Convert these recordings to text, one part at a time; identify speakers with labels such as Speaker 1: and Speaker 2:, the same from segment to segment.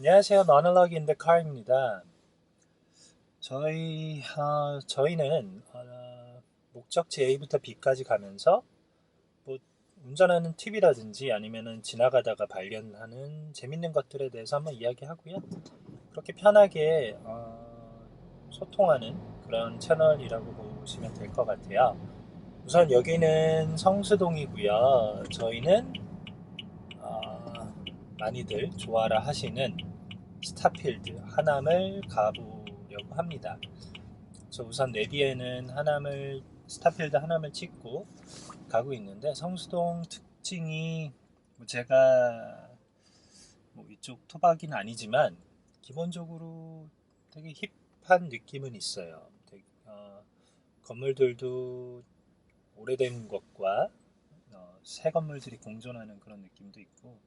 Speaker 1: 안녕하세요. Monologue in the Car입니다. 저희는 목적지 A부터 B까지 가면서 뭐 운전하는 팁이라든지 아니면은 지나가다가 발견하는 재밌는 것들에 대해서 한번 이야기하고요. 그렇게 편하게 소통하는 그런 채널이라고 보시면 될 것 같아요. 우선 여기는 성수동이고요. 저희는 많이들 좋아라 하시는 스타필드 하남을 가보려고 합니다. 그래서 우선 내비에는 스타필드 하남을 찍고 가고 있는데, 성수동 특징이 제가 이쪽 토박이는 아니지만 기본적으로 되게 힙한 느낌은 있어요. 건물들도 오래된 것과 새 건물들이 공존하는 그런 느낌도 있고,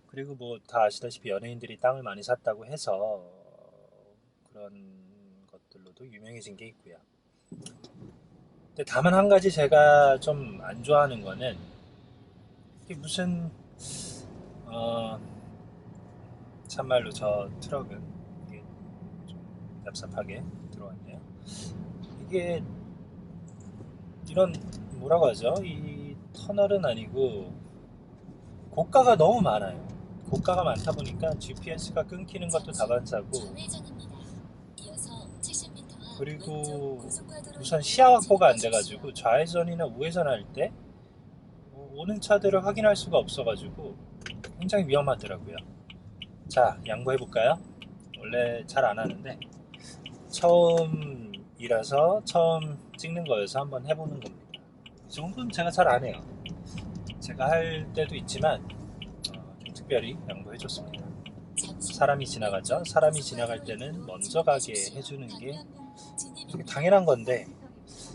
Speaker 1: 그리고 뭐 다 아시다시피 연예인들이 땅을 많이 샀다고 해서 그런 것들로도 유명해진 게 있고요. 근데 다만 한 가지 제가 좀 안 좋아하는 거는, 이게 무슨 어 참말로 저 트럭은 이게 좀 얍삽하게 들어왔네요. 이게 이런, 뭐라고 하죠? 이 터널은 아니고 고가가 너무 많아요. 고가가 많다 보니까 GPS가 끊기는 것도 다반사고, 그리고 우선 시야 확보가 안 돼가지고 좌회전이나 우회전 할 때 오는 차들을 확인할 수가 없어가지고 굉장히 위험하더라고요. 자, 양보해볼까요? 원래 잘 안 하는데 처음이라서, 처음 찍는 거여서 한번 해보는 겁니다. 이 정도는 제가 잘 안 해요. 제가 할 때도 있지만 좀 특별히 양보해줬습니다. 사람이 지나가죠. 사람이 지나갈 때는 먼저 가게 해주는 게 되게 당연한 건데,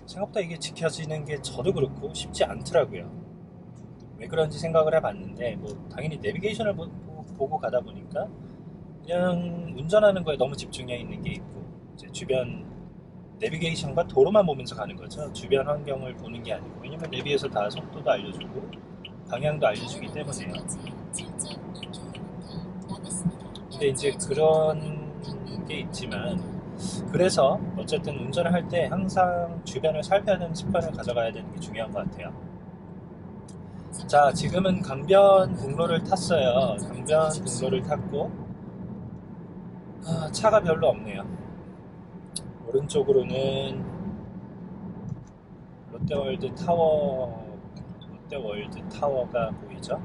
Speaker 1: 생각보다 이게 지켜지는 게 저도 그렇고 쉽지 않더라고요. 왜 그런지 생각을 해봤는데, 당연히 내비게이션을 보고 가다 보니까 그냥 운전하는 거에 너무 집중해 있는 게 있고, 이제 주변 내비게이션과 도로만 보면서 가는 거죠. 주변 환경을 보는 게 아니고, 왜냐면 내비에서 다 속도도 알려주고 방향도 알려주기 때문에요. 근데 이제 그런 게 있지만, 그래서 어쨌든 운전을 할 때 항상 주변을 살펴야 되는 습관을 가져가야 되는 게 중요한 것 같아요. 자, 지금은 강변 공로를 탔어요. 강변 공로를 tas고 차가 별로 없네요. 오른쪽으로는 롯데월드 타워가 보이죠?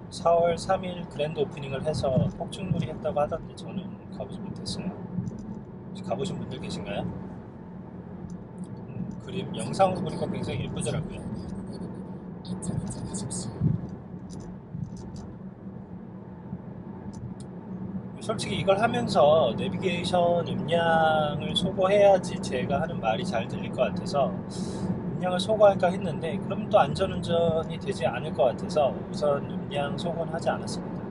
Speaker 1: 4월 3일 그랜드 오프닝을 해서 폭죽놀이 했다고 하던데 저는 가보지 못했어요. 혹시 가보신 분들 계신가요? 그림 영상으로 보니까 굉장히 예쁘더라고요. 솔직히 이걸 하면서 내비게이션 음량을 소거해야지 제가 하는 말이 잘 들릴 것 같아서 음량을 소거할까 했는데, 그럼 또 안전운전이 되지 않을 것 같아서 우선 음량 소거는 하지 않았습니다.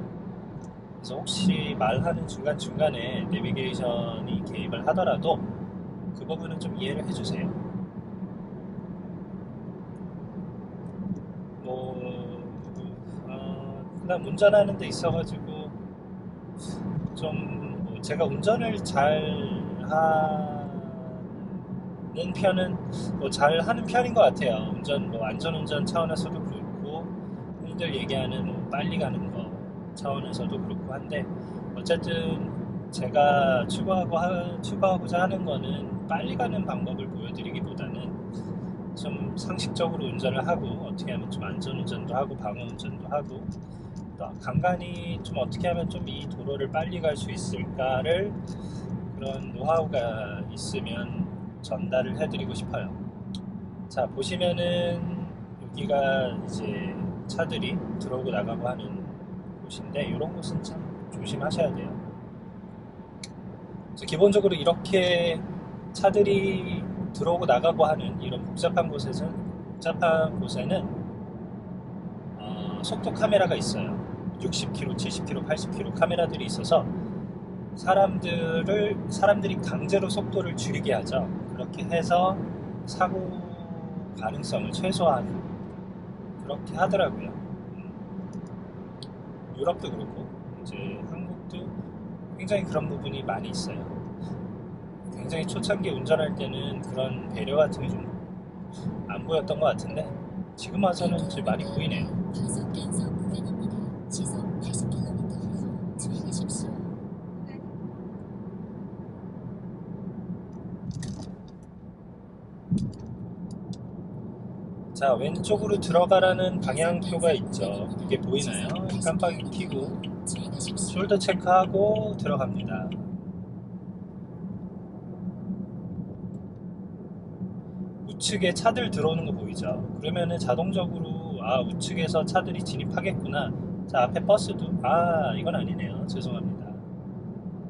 Speaker 1: 그래서 혹시 말하는 중간중간에 내비게이션이 개입을 하더라도 그 부분은 좀 이해를 해주세요. 그다음 운전하는 데 있어가지고 제가 운전을 잘 하는 편은, 잘 하는 편인 것 같아요. 안전운전 차원에서도 그렇고, 흔히들 얘기하는 빨리 가는 거 차원에서도 그렇고 한데, 어쨌든 제가 추구하고자 하는 거는 빨리 가는 방법을 보여드리기보다는 좀 상식적으로 운전을 하고, 어떻게 하면 좀 안전운전도 하고 방어운전도 하고, 또 간간히 좀 어떻게 하면 좀 이 도로를 빨리 갈 수 있을까를, 그런 노하우가 있으면 전달을 해드리고 싶어요. 자, 보시면은 여기가 이제 차들이 들어오고 나가고 하는 곳인데, 이런 곳은 참 조심하셔야 돼요. 그래서 기본적으로 이렇게 차들이 들어오고 나가고 하는 이런 복잡한 곳에는 속도 카메라가 있어요. 60km, 70km, 80km 카메라들이 있어서 사람들이 강제로 속도를 줄이게 하죠. 그렇게 해서 사고 가능성을 최소화하는, 그렇게 하더라고요. 유럽도 그렇고 이제 한국도 굉장히 그런 부분이 많이 있어요. 굉장히 초창기 운전할 때는 그런 배려 같은 게 좀 안 보였던 것 같은데 지금 와서는 이제 많이 보이네요. 자, 왼쪽으로 들어가라는 방향표가 있죠. 이게 보이나요? 깜빡이 켜고 숄더 체크하고 들어갑니다. 우측에 차들 들어오는 거 보이죠? 그러면은 자동적으로 우측에서 차들이 진입하겠구나. 자, 앞에 버스도 이건 아니네요. 죄송합니다.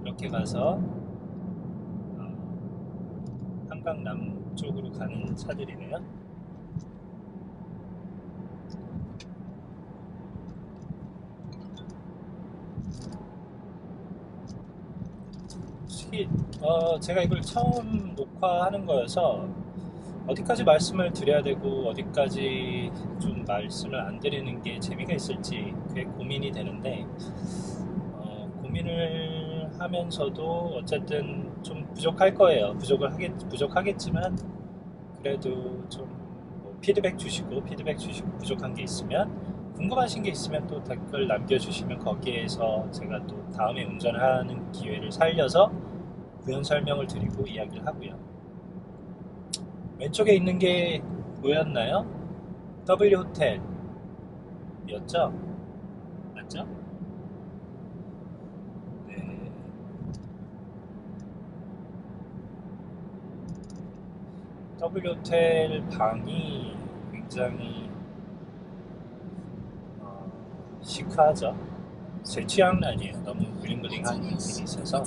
Speaker 1: 이렇게 가서 한강 남쪽으로 가는 차들이네요. 제가 이걸 처음 녹화하는 거여서 어디까지 말씀을 드려야 되고 어디까지 좀 말씀을 안 드리는 게 재미가 있을지 그게 고민이 되는데 고민을 하면서도 어쨌든 좀 부족할 거예요. 부족하겠지만 그래도 좀뭐 피드백 주시고 부족한 게 있으면 궁금하신 게 있으면 또 댓글 남겨주시면 거기에서 제가 또 다음에 운전하는 기회를 살려서 구현 설명을 드리고 이야기를 하고요. 왼쪽에 있는 게 뭐였나요? W 호텔이었죠? 맞죠? 네. W 호텔 방이 굉장히 시크하죠. 제 취향은 아니에요. 너무 블링블링한 게 있어서.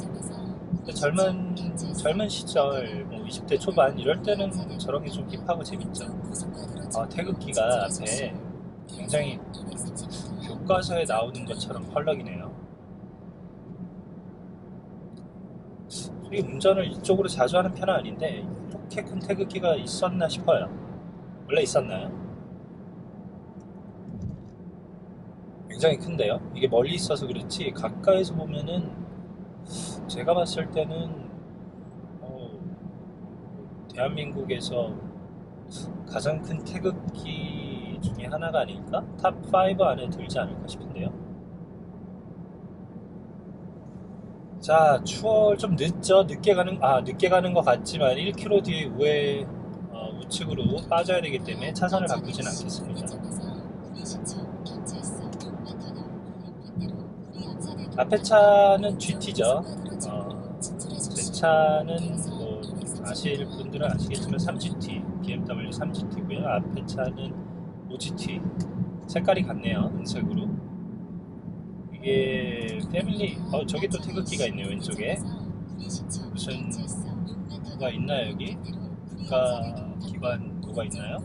Speaker 1: 젊은 시절, 뭐 20대 초반 이럴 때는 저런 게 좀 힙하고 재밌죠. 태극기가 앞에 굉장히 교과서에 나오는 것처럼 펄럭이네요. 저희 운전을 이쪽으로 자주 하는 편은 아닌데 이렇게 큰 태극기가 있었나 싶어요. 원래 있었나요? 굉장히 큰데요. 이게 멀리 있어서 그렇지 가까이서 보면은 제가 봤을 때는 대한민국에서 가장 큰 태극기 중에 하나가 아닐까? 탑 5 안에 들지 않을까 싶은데요. 자, 추월 좀 늦죠? 늦게 가는 것 같지만 1km 뒤에 우측으로 빠져야 되기 때문에 차선을 바꾸진 않겠습니다. 앞에 차는 GT죠. 제 차는 뭐 아실 분들은 아시겠지만 3GT, BMW 3GT고요. 앞에 차는 5GT. 색깔이 같네요. 은색으로. 이게 패밀리, 저기 또 태극기가 있네요. 왼쪽에. 무슨 뭐가 있나요 여기? 국가기관 뭐가 있나요?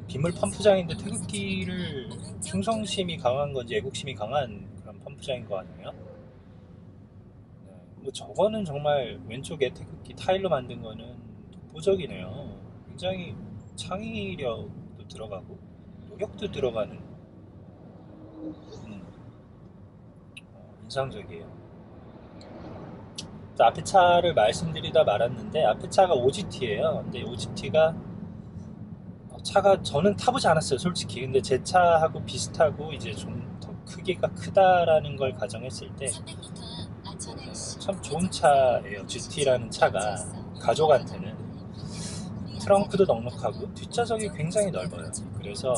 Speaker 1: 비물 펌프장인데 태극기를 충성심이 강한 건지 애국심이 강한 그런 펌프장인 거 아니에요? 뭐 저거는 정말 왼쪽에 태극기 타일로 만든 거는 독보적이네요. 굉장히 창의력도 들어가고 노력도 들어가는 인상적이에요. 앞에 차를 말씀드리다 말았는데 앞에 차가 OGT예요. 근데 OGT가 차가 저는 타보지 않았어요, 솔직히. 근데 제 차하고 비슷하고 이제 좀 더 크기가 크다라는 걸 가정했을 때 참 좋은 차예요. GT라는 차가 가족한테는 트렁크도 넉넉하고 뒷좌석이 굉장히 넓어요. 그래서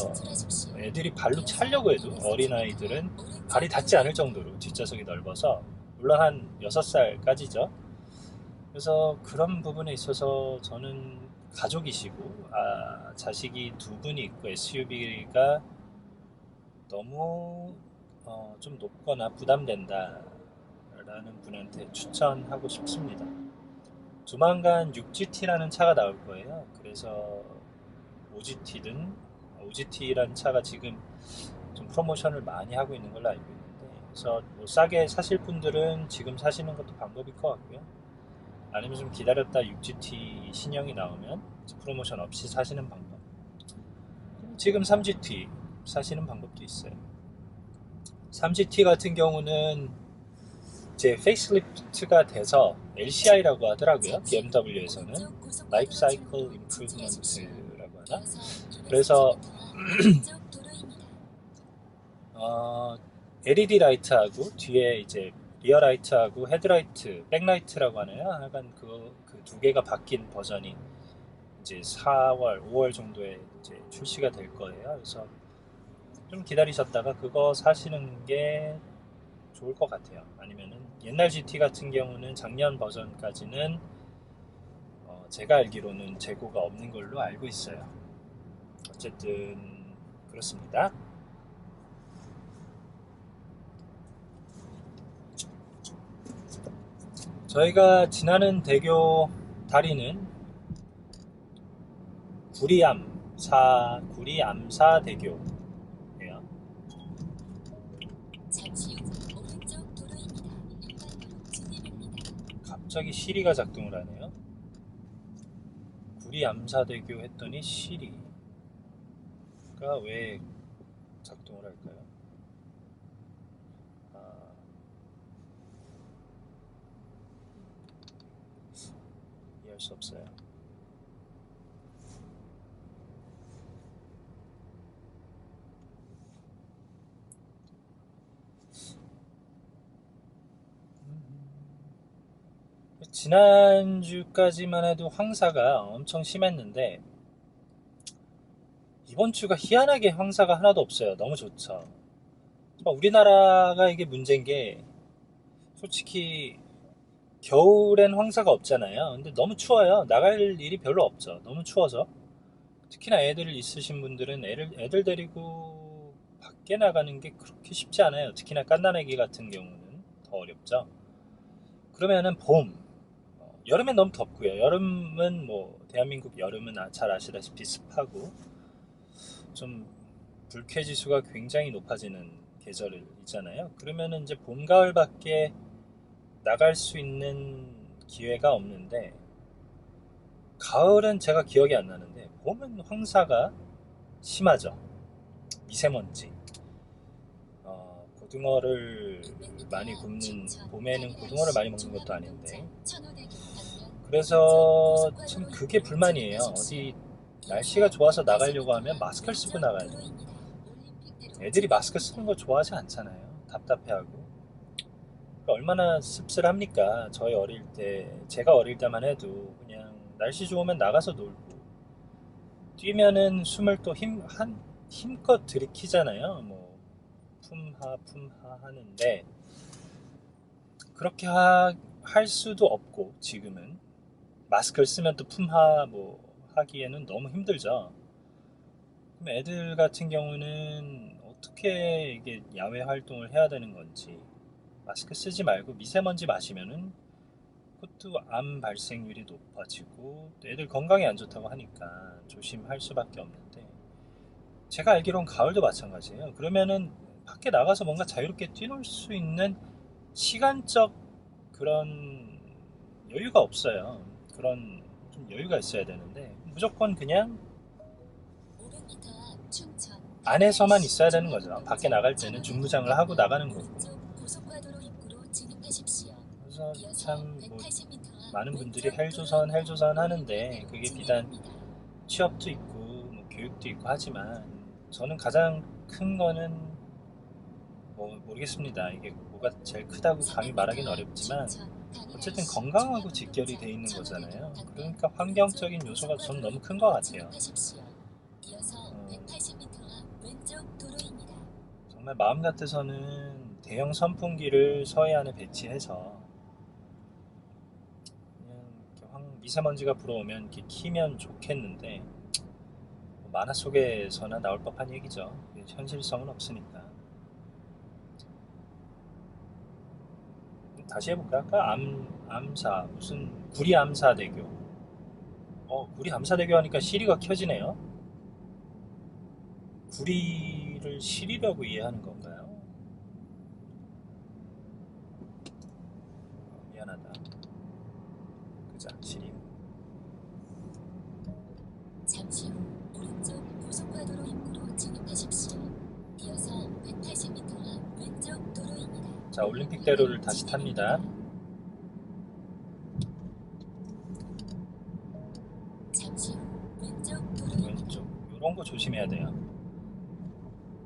Speaker 1: 애들이 발로 차려고 해도 어린아이들은 발이 닿지 않을 정도로 뒷좌석이 넓어서 물론 한 6살까지죠. 그래서 그런 부분에 있어서 저는 가족이시고 자식이 2분이 있고 SUV가 너무 좀 높거나 부담된다 라는 분한테 추천하고 싶습니다. 조만간 6GT라는 차가 나올 거예요. 그래서 OGT라는 차가 지금 좀 프로모션을 많이 하고 있는 걸로 알고 있는데, 그래서 뭐 싸게 사실 분들은 지금 사시는 것도 방법일 것 같고요. 아니면 좀 기다렸다 6GT 신형이 나오면 프로모션 없이 사시는 방법. 지금 3GT 사시는 방법도 있어요. 3GT 같은 경우는 이제 페이스리프트가 돼서 LCI라고 하더라고요. BMW에서는 라이프 사이클 임프루브먼트라고 하나? 그래서 LED 라이트하고 뒤에 이제 리어 라이트하고 헤드라이트, 백라이트라고 하나요? 하여간 그 두 개가 바뀐 버전이 이제 4월, 5월 정도에 이제 출시가 될 거예요. 그래서 좀 기다리셨다가 그거 사시는 게 좋을 것 같아요. 아니면은 옛날 GT 같은 경우는 작년 버전까지는 제가 알기로는 재고가 없는 걸로 알고 있어요. 어쨌든 그렇습니다. 저희가 지나는 대교 다리는 구리암사대교예요.
Speaker 2: 잠시 후 오른쪽 도로입니다. 일반도로 진입입니다.
Speaker 1: 갑자기 시리가 작동을 하네요. 구리암사대교 했더니 시리가 왜 작동을 할까요? 이해할 수 없어요. 지난주까지만 해도 황사가 엄청 심했는데 이번 주가 희한하게 황사가 하나도 없어요. 너무 좋죠. 우리나라가 이게 문제인 게 솔직히 겨울엔 황사가 없잖아요. 근데 너무 추워요. 나갈 일이 별로 없죠. 너무 추워서. 특히나 애들 있으신 분들은 애들 데리고 밖에 나가는 게 그렇게 쉽지 않아요. 특히나 갓난아기 같은 경우는 더 어렵죠. 그러면은 여름엔 너무 덥고요. 여름은 뭐 대한민국 여름은 잘 아시다시피 습하고 좀 불쾌지수가 굉장히 높아지는 계절 있잖아요. 그러면은 이제 봄, 가을밖에 나갈 수 있는 기회가 없는데 가을은 제가 기억이 안 나는데 봄은 황사가 심하죠. 미세먼지. 고등어를 많이 굽는 봄에는 고등어를 많이 먹는 것도 아닌데 그래서 참 그게 불만이에요. 어디 날씨가 좋아서 나가려고 하면 마스크를 쓰고 나가야 돼요. 애들이 마스크 쓰는 거 좋아하지 않잖아요. 답답해하고. 얼마나 씁쓸합니까? 제가 어릴 때만 해도 그냥 날씨 좋으면 나가서 놀고 뛰면은 숨을 또 힘껏 들이키잖아요. 뭐 품하 하는데 그렇게 할 수도 없고 지금은 마스크를 쓰면 또 품하 뭐 하기에는 너무 힘들죠. 그럼 애들 같은 경우는 어떻게 이게 야외 활동을 해야 되는 건지 마스크 쓰지 말고 미세먼지 마시면은 그것도 암 발생률이 높아지고 애들 건강에 안 좋다고 하니까 조심할 수밖에 없는데 제가 알기론 가을도 마찬가지예요. 그러면은 밖에 나가서 뭔가 자유롭게 뛰놀 수 있는 시간적 그런 여유가 없어요. 그런 좀 여유가 있어야 되는데 무조건 그냥 안에서만 있어야 되는 거죠. 밖에 나갈 때는 중무장을 하고 나가는 거고. 그래서 참 뭐 많은 분들이 헬조선 하는데 그게 비단 취업도 있고 뭐 교육도 있고 하지만 저는 가장 큰 거는 뭐 모르겠습니다. 이게 뭐가 제일 크다고 감히 말하기는 어렵지만 어쨌든 건강하고 직결이 돼 있는 거잖아요. 그러니까 환경적인 요소가 전 너무 큰 것 같아요. 정말 마음 같아서는 대형 선풍기를 서해안에 배치해서 그냥 미세먼지가 불어오면 이렇게 키면 좋겠는데 만화 속에서나 나올 법한 얘기죠. 현실성은 없으니까. 다시 해볼까? 아까 암사 무슨 구리암사대교. 구리암사대교 하니까 시리가 켜지네요. 구리를 시리라고 이해하는 건가요? 미안하다. 그자 시리.
Speaker 2: 잠시 후 오른쪽 고속화도로 입구로 진입하십시오. 이어서 180m 앞 왼쪽
Speaker 1: 자, 올림픽대로를 다시 탑니다.
Speaker 2: 잠시 후 왼쪽 도로입니다.
Speaker 1: 왼쪽 이런 거 조심해야 돼요.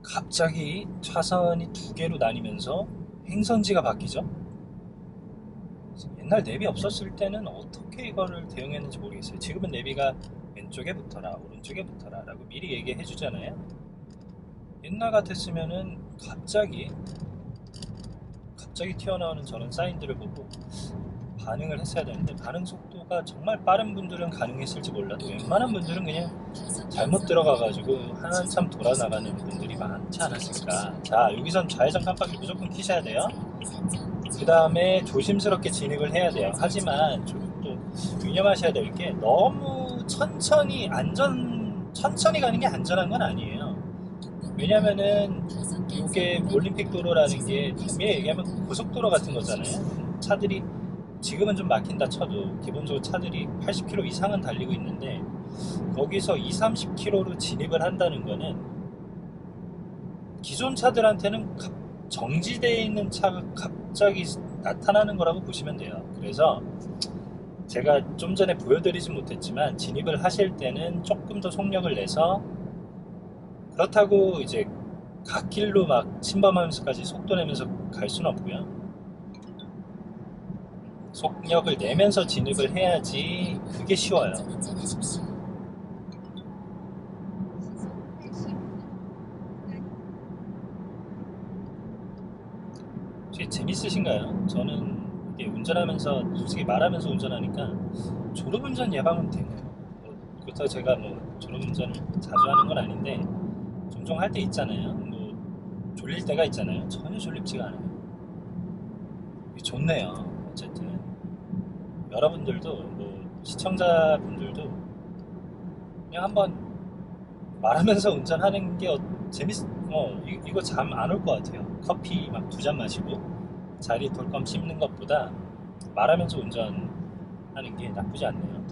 Speaker 1: 갑자기 차선이 두 개로 나뉘면서 행선지가 바뀌죠. 옛날 내비 없었을 때는 어떻게 이거를 대응했는지 모르겠어요. 지금은 내비가 왼쪽에 붙어라, 오른쪽에 붙어라 라고 미리 얘기해 주잖아요. 옛날 같았으면은 갑자기 튀어나오는 저런 사인들을 보고 반응을 했어야 되는데, 반응 속도가 정말 빠른 분들은 가능했을지 몰라도 웬만한 분들은 그냥 잘못 들어가가지고 한참 돌아 나가는 분들이 많지 않았을까. 자, 여기선 좌회전 깜빡이 무조건 키셔야 돼요. 그 다음에 조심스럽게 진입을 해야 돼요. 하지만 또 유념하셔야 될 게, 너무 천천히 가는 게 안전한 건 아니에요. 왜냐면은 이게 올림픽 도로라는 게 엄밀히 얘기하면 고속도로 같은 거잖아요. 차들이 지금은 좀 막힌다 쳐도 기본적으로 차들이 80km 이상은 달리고 있는데, 거기서 2, 30km로 진입을 한다는 거는 기존 차들한테는 정지되어 있는 차가 갑자기 나타나는 거라고 보시면 돼요. 그래서 제가 좀 전에 보여드리진 못했지만, 진입을 하실 때는 조금 더 속력을 내서, 그렇다고 이제 갓길로 막 침범하면서까지 속도 내면서 갈 수는 없고요. 속력을 내면서 진입을 해야지 그게 쉬워요. 재밌으신가요? 저는 이게 운전하면서, 솔직히 말하면서 운전하니까 졸음운전 예방은 되네요. 그렇다고 제가 뭐 졸음운전을 자주 하는 건 아닌데, 종종 할 때 있잖아요. 뭐 졸릴 때가 있잖아요. 전혀 졸립지가 않아요. 이게 좋네요. 어쨌든 여러분들도, 뭐 시청자분들도 그냥 한번 말하면서 운전하는 게 이거 잠 안 올 것 같아요. 커피 막 2잔 마시고 자리 덜컹 씹는 것보다 말하면서 운전하는 게 나쁘지 않네요.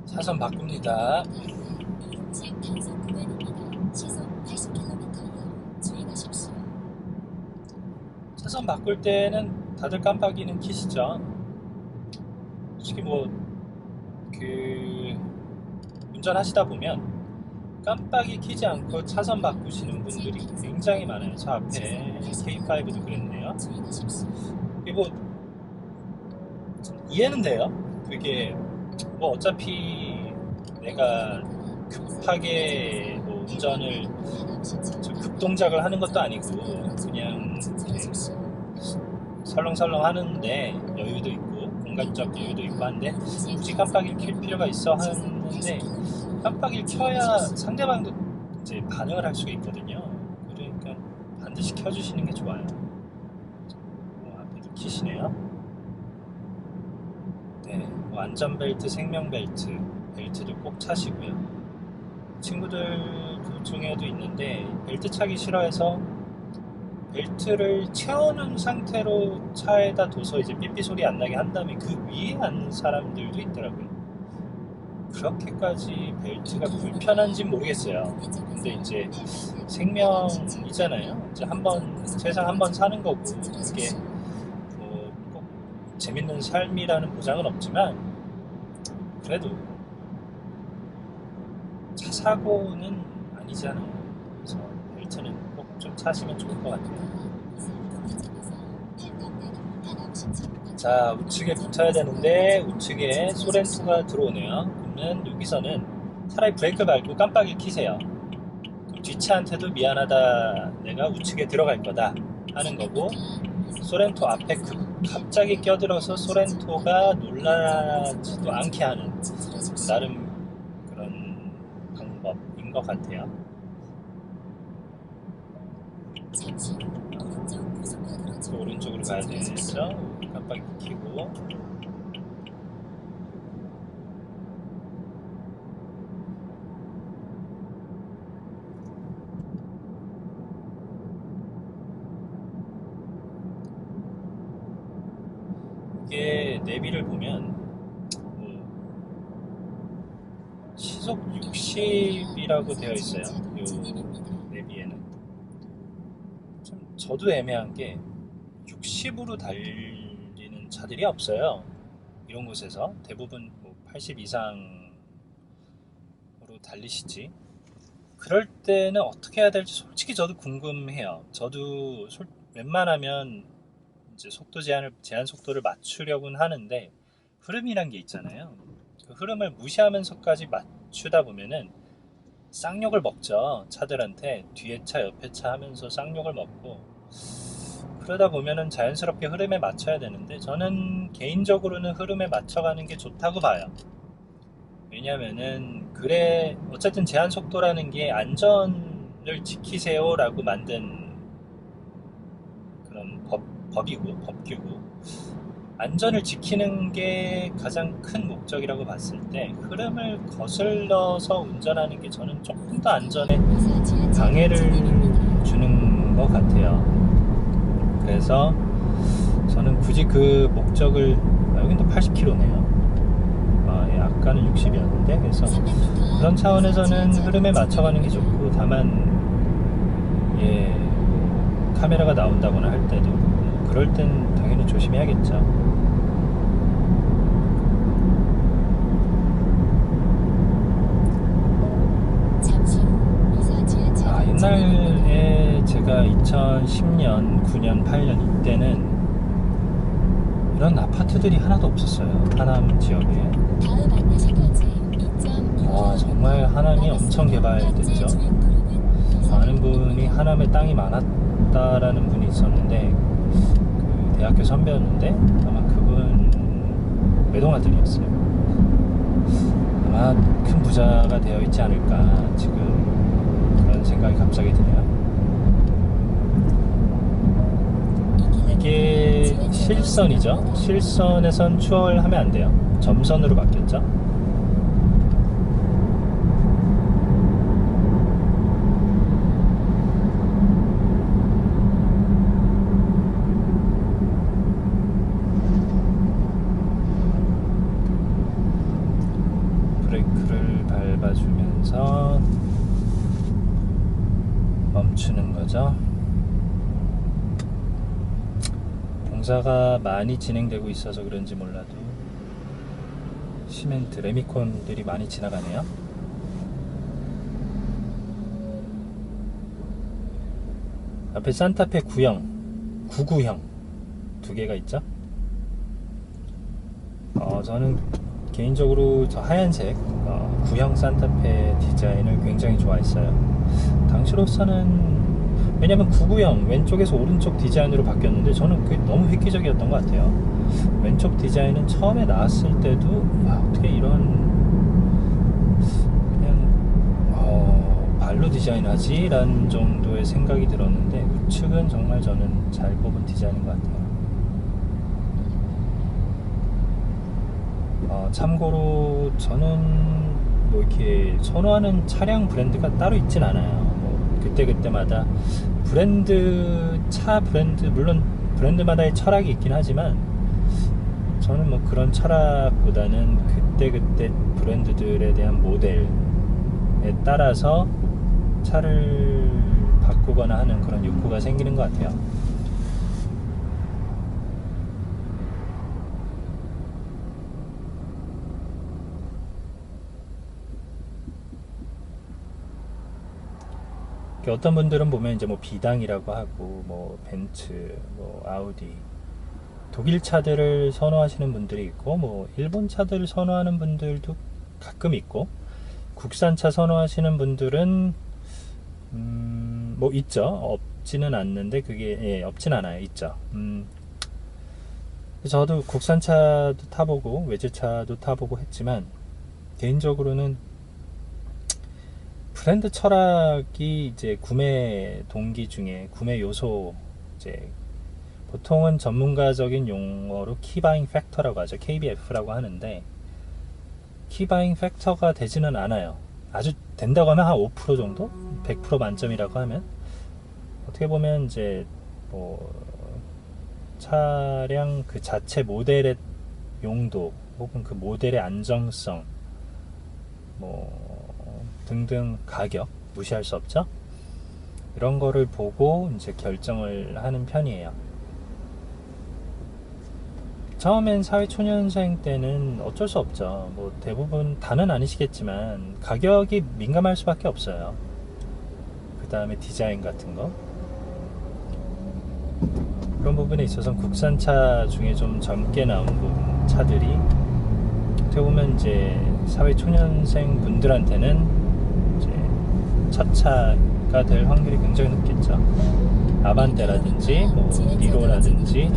Speaker 1: 차선 바꿉니다.
Speaker 2: 오른쪽 단속 구간입니다. 시속 80km 이하로 주행하십시오.
Speaker 1: 차선 바꿀 때는 다들 깜빡이는 키시죠. 솔직히 운전하시다 보면 깜빡이 키지 않고 차선 바꾸시는 분들이 굉장히 많아요. 저 앞에 K5도 그랬네요.
Speaker 2: 주행하십시오.
Speaker 1: 그리고 이해는 돼요. 그게 뭐 어차피 내가 급하게 뭐 운전을 급동작을 하는 것도 아니고 그냥 설렁설렁 하는데 여유도 있고 공간적 여유도 있고 한데, 굳이 깜빡이를 켤 필요가 있어 하는데, 깜빡이를 켜야 상대방도 이제 반응을 할 수가 있거든요. 그러니까 반드시 켜주시는 게 좋아요. 앞에도 키시네요. 네, 뭐 안전벨트, 생명벨트, 벨트도 꼭 차시고요. 친구들 중에도 있는데 벨트 차기 싫어해서 벨트를 채워놓은 상태로 차에다 둬서 이제 삐삐 소리 안 나게 한 다음에 그 위에 앉는 사람들도 있더라고요. 그렇게까지 벨트가 불편한지 모르겠어요. 근데 이제 생명이잖아요. 이제 세상 한 번 사는 거고, 그게 꼭 재밌는 삶이라는 보장은 없지만, 그래도 차 사고는 아니잖아요. 그래서 벨트는 꼭 좀 차시면 좋을 것 같아요. 자, 우측에 붙어야 되는데 우측에 소렌토가 들어오네요. 그러면 여기서는 차라리 브레이크 밟고 깜빡이 켜세요. 뒷차한테도 미안하다, 내가 우측에 들어갈 거다 하는 거고, 소렌토 앞에 갑자기 껴들어서 소렌토가 놀라지도 않게 하는 나름 그런 방법인 것 같아요. 오른쪽으로 가야 되죠. 깜빡이 켜고. 이게 내비를 보면 뭐 시속 60이라고 되어 있어요. 요 내비에는. 좀 저도 애매한 게 60으로 달리는 차들이 없어요. 이런 곳에서 대부분 뭐 80 이상으로 달리시지. 그럴 때는 어떻게 해야 될지 솔직히 저도 궁금해요. 저도 웬만하면 이제 제한 속도를 맞추려고는 하는데 흐름이란 게 있잖아요. 그 흐름을 무시하면서까지 맞추다 보면은 쌍욕을 먹죠. 차들한테 뒤에 차 옆에 차 하면서 쌍욕을 먹고, 그러다 보면은 자연스럽게 흐름에 맞춰야 되는데 저는 개인적으로는 흐름에 맞춰가는 게 좋다고 봐요. 왜냐면은 그래 어쨌든 제한 속도라는 게 안전을 지키세요라고 만든 그런 법규고 안전을 지키는 게 가장 큰 목적이라고 봤을 때 흐름을 거슬러서 운전하는 게 저는 조금 더 안전에 방해를 주는 것 같아요. 그래서 저는 굳이 그 목적을 여긴 또 80km네요. 아까는 60이었는데 그래서 그런 차원에서는 흐름에 맞춰가는 게 좋고, 다만 카메라가 나온다거나 할 때도 그럴 땐 당연히 조심해야겠죠. 옛날에 제가 2010년, 9년, 8년 이때는 이런 아파트들이 하나도 없었어요. 하남 지역에. 정말 하남이 엄청 개발됐죠. 많은 분이 하남에 땅이 많았다라는 분이 있었는데 그 대학교 선배였는데 아마 그분 외동아들이었어요. 아마 큰 부자가 되어 있지 않을까 지금 그런 생각이 갑자기 드네요. 이게 실선이죠. 실선에선 추월하면 안 돼요. 점선으로 바뀌었죠. 브레이크를 밟아주면서 멈추는 거죠. 공사가 많이 진행되고 있어서 그런지 몰라도 시멘트, 레미콘들이 많이 지나가네요. 앞에 산타페 9형, 99형 두 개가 있죠. 저는 개인적으로 저 하얀색 9형 산타페 디자인을 굉장히 좋아했어요. 당시로서는, 왜냐면 99형 왼쪽에서 오른쪽 디자인으로 바뀌었는데 저는 그게 너무 획기적이었던 것 같아요. 왼쪽 디자인은 처음에 나왔을 때도 어떻게 이런 그냥 발로 디자인하지? 라는 정도의 생각이 들었는데 우측은 정말 저는 잘 뽑은 디자인인 것 같아요. 참고로 저는 뭐 이렇게 선호하는 차량 브랜드가 따로 있진 않아요. 뭐 그때그때마다 차 브랜드, 물론 브랜드마다의 철학이 있긴 하지만 저는 뭐 그런 철학보다는 그때그때 브랜드들에 대한 모델에 따라서 차를 바꾸거나 하는 그런 욕구가 생기는 것 같아요. 어떤 분들은 보면 이제 뭐 비당이라고 하고 뭐 벤츠, 뭐 아우디, 독일 차들을 선호하시는 분들이 있고 뭐 일본 차들을 선호하는 분들도 가끔 있고, 국산차 선호하시는 분들은 뭐 있죠. 없지는 않는데 그게 없진 않아요. 있죠. 저도 국산차도 타보고 외제차도 타보고 했지만 개인적으로는 브랜드 철학이 이제 구매 동기 중에 구매 요소, 이제 보통은 전문가적인 용어로 키바잉 팩터라고 하죠. KBF라고 하는데 키바잉 팩터가 되지는 않아요. 아주 된다고 하면 한 5% 정도? 100% 만점이라고 하면 어떻게 보면 이제 뭐 차량 그 자체 모델의 용도 혹은 그 모델의 안정성 뭐 등등 가격 무시할 수 없죠. 이런 거를 보고 이제 결정을 하는 편이에요. 처음엔 사회초년생 때는 어쩔 수 없죠. 뭐 대부분 다는 아니시겠지만 가격이 민감할 수밖에 없어요. 그 다음에 디자인 같은 거, 그런 부분에 있어서는 국산차 중에 좀 젊게 나온 차들이 어떻게 보면 이제 사회초년생 분들한테는 이제 첫 차가 될 확률이 굉장히 높겠죠. 아반떼라든지 뭐 니로라든지,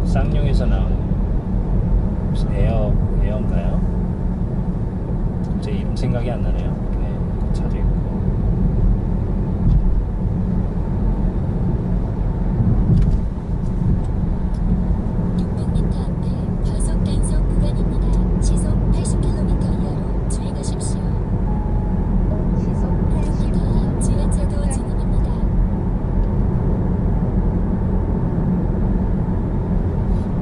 Speaker 1: 쌍용에서 나온 무슨 에어인가요? 제 이름 생각이 안 나네요. 네, 그 차도 있고.
Speaker 2: 과속 단속 구간입니다. 시속 80km 이하로 주행하십시오. 시속 80km 지하차도 진입입니다.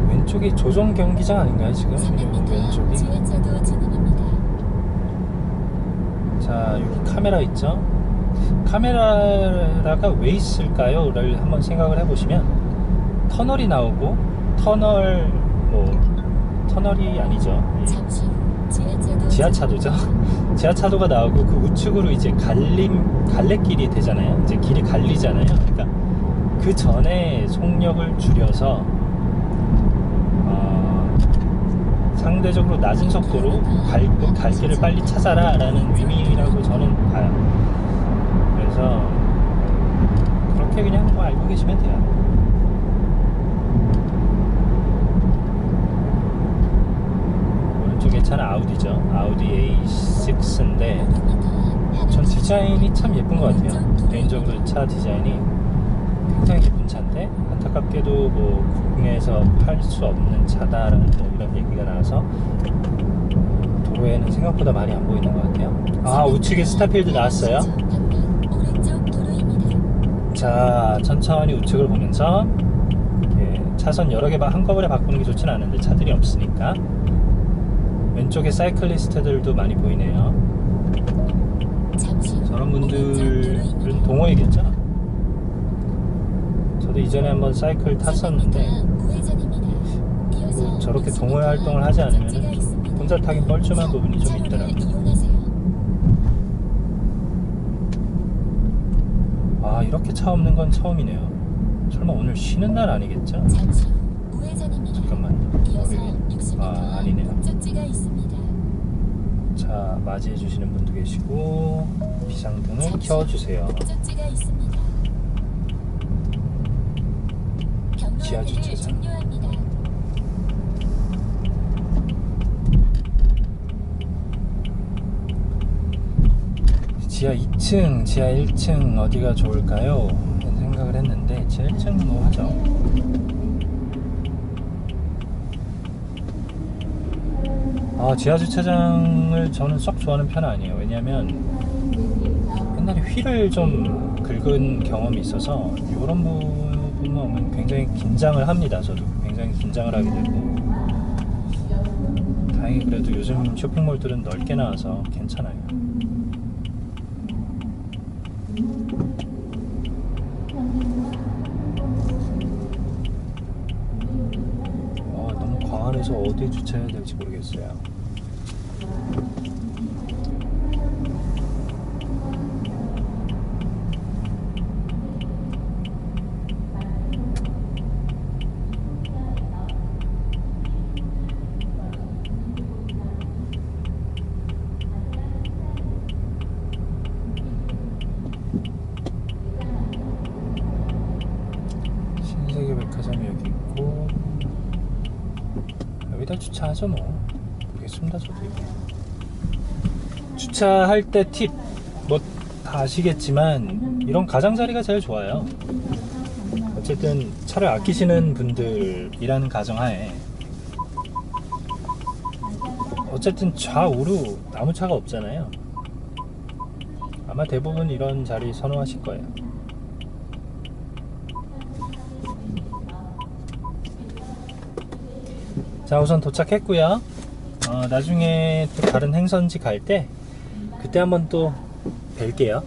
Speaker 1: 왼쪽이 조정 경기장 아닌가요 지금? 왼쪽이.
Speaker 2: 지하차도 진입입니다.
Speaker 1: 자, 여기 카메라 있죠? 카메라가 왜 있을까요?를 한번 생각을 해보시면, 터널이 나오고, 터널이 아니죠.
Speaker 2: 잠시 후 지하차도
Speaker 1: 지하차도죠. 지하차도가 나오고 그 우측으로 이제 갈래길이 되잖아요. 이제 길이 갈리잖아요. 그러니까 그 전에 속력을 줄여서 상대적으로 낮은 속도로 갈 길을 빨리 찾아라 라는 의미라고 저는 봐요. 그래서 그렇게 그냥 뭐 알고 계시면 돼요. 오른쪽에 차는 아우디죠. 아우디 A6인데 전 디자인이 참 예쁜 것 같아요. 개인적으로 차 디자인이 굉장히 예쁜 차인데, 안타깝게도 뭐 국내에서 팔 수 없는 차다라는 뭐 이런 얘기가 나와서 도로에는 생각보다 많이 안 보이는 것 같아요. 아, 우측에 스타필드 나왔어요. 자, 천천히 우측을 보면서, 차선 여러 개 한꺼번에 바꾸는 게 좋진 않은데 차들이 없으니까. 왼쪽에 사이클리스트들도 많이 보이네요. 저런 분들은 동호회겠죠? 저도 이전에 한번 사이클 탔었는데, 그리고 저렇게 동호회 활동을 하지 않으면 혼자 타긴 뻘쭘한 부분이 좀 있더라고요. 아, 이렇게 차 없는 건 처음이네요. 설마 오늘 쉬는 날 아니겠죠? 잠깐만요. 아, 아니네요. 자, 맞이해 주시는 분도 계시고, 비상등을 켜주세요. 지하 주차장. 지하 2층, 지하 1층 어디가 좋을까요? 생각을 했는데 지하 1층 뭐 하죠. 지하 주차장을 저는 썩 좋아하는 편은 아니에요. 왜냐면 옛날에 휠을 좀 긁은 경험이 있어서 이런 부분만 오면 굉장히 긴장을 합니다. 저도 굉장히 긴장을 하게 되고, 다행히 그래도 요즘 쇼핑몰들은 넓게 나와서 괜찮아요. 너무 광활해서 어디에 주차해야 될지 모르겠어요. 신세계백화점이 여기 있고, 여기다 주차하죠 뭐. 모르겠습니다 저도. 주차할 때 팁 뭐 다 아시겠지만 이런 가장자리가 제일 좋아요. 어쨌든 차를 아끼시는 분들이라는 가정하에 어쨌든 좌우로 아무 차가 없잖아요. 아마 대부분 이런 자리 선호하실 거예요. 자, 우선 도착했고요. 나중에 또 다른 행선지 갈 때 그때 한번 또 뵐게요.